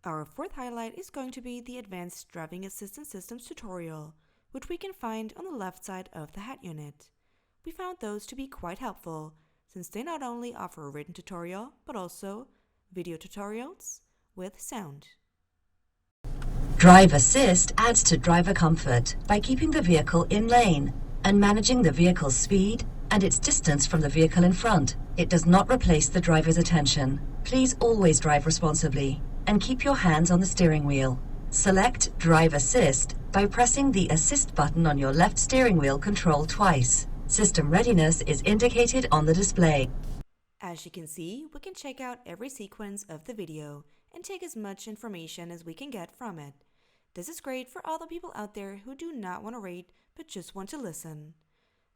Our fourth highlight is going to be the Advanced Driving Assistance Systems tutorial, which we can find on the left side of the head unit. We found those to be quite helpful, since they not only offer a written tutorial, but also video tutorials with sound. Drive Assist adds to driver comfort by keeping the vehicle in lane and managing the vehicle's speed and its distance from the vehicle in front. It does not replace the driver's attention. Please always drive responsibly and keep your hands on the steering wheel. Select Drive Assist by pressing the Assist button on your left steering wheel control twice. System readiness is indicated on the display. As you can see, we can check out every sequence of the video and take as much information as we can get from it. This is great for all the people out there who do not want to rate but just want to listen.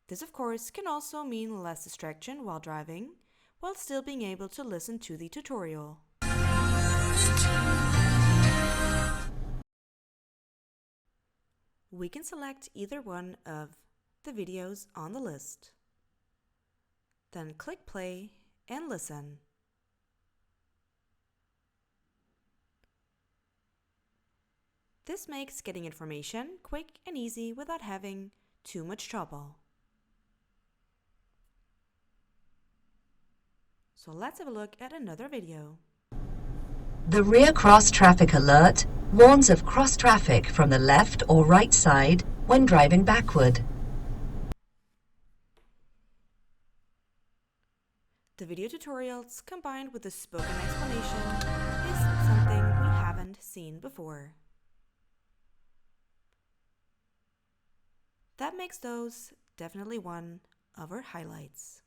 This, of course, can also mean less distraction while driving, while still being able to listen to the tutorial. We can select either one of the videos on the list. Then click play and listen. This makes getting information quick and easy without having too much trouble. So let's have a look at another video. The rear cross traffic alert warns of cross traffic from the left or right side when driving backward. The video tutorials combined with the spoken explanation is something we haven't seen before. That makes those definitely one of our highlights.